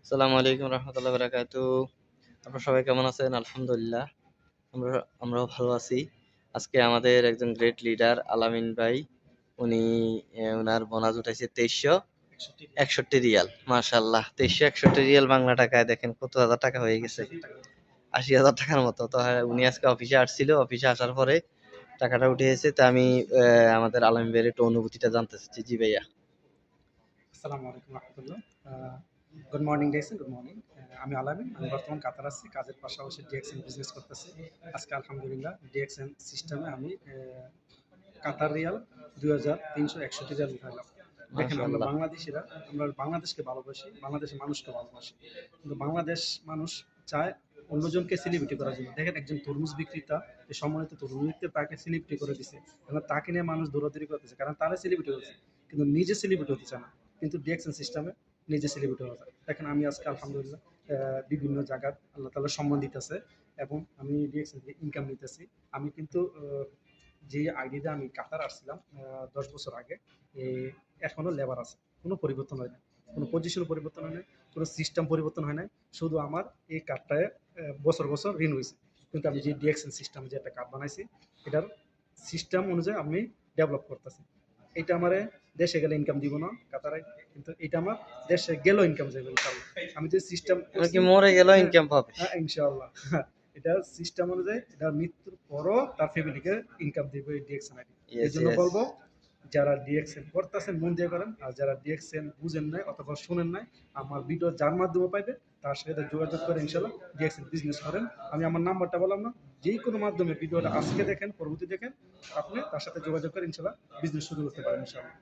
আসসালামু আলাইকুম রহমতুল্লাহ বারাকাতু। আপনারা সবাই কেমন আছেন? আলহামদুলিল্লাহ আমরাও ভালো আছি। আজকে আমাদের একজন গ্রেট লিডার আলামিন ভাই, উনি ওনার বোনাস উঠাইছে 2361 রিয়াল। মাশাআল্লাহ, 2361 রিয়াল বাংলা টাকায় দেখেন কত হাজার টাকা হয়ে গেছে, 80,000 টাকার মতো। তো হ্যাঁ, উনি আজকে অফিসে আসছিল, অফিসে আসার পরে টাকাটা উঠে তো আমি আমাদের আলামিন ভাইয়ের একটু অনুভূতিটা জানতে চাচ্ছি। জি ভাইয়া। আসসালামু আলাইকুম রহমতুল্লাহ। গুড মর্নিং ডেক্সন, গুড মর্নিং। আমি আলামিন, আমি বর্তমান কাতার আছি, কাজের পাশাপাশি ডিএক্সএন বিজনেস করতেছি। আজকে আলহামদুলিল্লাহ ডিএক্সএন সিস্টেমে আমি কাতার রিয়াল 2361 রিয়াল উঠাইলাম। দেখেন, আমরা মাশাআল্লাহ। বাংলাদেশিরা, আমরা বাংলাদেশকে ভালোবাসি, বাংলাদেশের মানুষকে ভালোবাসি, কিন্তু বাংলাদেশ মানুষ চায় অন্যজনকে সেলিব্রিটি করার জন্য। দেখেন, একজন তরমুজ বিক্রেতা, যে সম্মানিত তরমুজ বিক্রেতা, তাকে সেলিব্রিটি করে দিছে, এবং তাকে নিয়ে মানুষ দৌড়াদৌড়ি করতেছে, কারণ তারা সেলিব্রিটি হচ্ছে, কিন্তু নিজে সেলিব্রিটি হতে চায় না। কিন্তু ডিএক্সএন সিস্টেমে নিজে সেলিব্রিটি হওয়া যায়। দেখেন, আমি আজকে আলহামদুলিল্লাহ বিভিন্ন জায়গার আল্লাহ তাআলা সম্মান দিতেছে, এবং আমি ডিএক্সএন থেকে ইনকাম নিতেছি। আমি কিন্তু যে আইডিতে আমি কাতার আসছিলাম 10 বছর আগে, এখনো লেবার আছে, কোনো পরিবর্তন হয় না, কোনো পজিশন পরিবর্তন হয় না, কোনো সিস্টেম পরিবর্তন হয় না। শুধু আমার এই কার্ডটায় বছর বছর ঋণ হয়েছে। কিন্তু আমি যে ডিএক্সএন সিস্টেম যে একটা কার্ড বানাইছি, এটার সিস্টেম অনুযায়ী আমি ডেভেলপ করতেছি। এটা আমার দেশে গেলে ইনকাম দিব না কাতারে, কিন্তু এটা আমার দেশে গেলেও ইনকাম যাবে ইনশাল্লাহ। আমি যে সিস্টেম উনি করছি, কি মরে গেলেও হ্যাঁ, ইনকাম পাবে? হ্যাঁ, ইনশাআল্লাহ। এটা সিস্টেম অনুযায়ী, এটা মৃত্যুর পরও তার ফ্যামিলিকে ইনকাম দিবে এই ডিএক্সএন আইডি। এই ইয়েস, জন্য ইয়েস। বলবো, যারা ডিএক্সএন করতেছেন মন দিয়ে করেন, আর যারা ডিএক্সএন বুঝেন নাই অথবা শুনেন নাই, আমার ভিডিও যার মাধ্যমে পাইবে তার সাথে যোগাযোগ করে ইনশাল্লাহ ডিএক্সএন বিজনেস করেন। আমি আমার নাম্বারটা বললাম না, যে কোনো মাধ্যমে ভিডিওটা আজকে দেখেন, পরবর্তী দেখেন, আপনি তার সাথে যোগাযোগ করে ইনশাল্লাহ বিজনেস শুরু করতে পারেন ইনশাল্লাহ।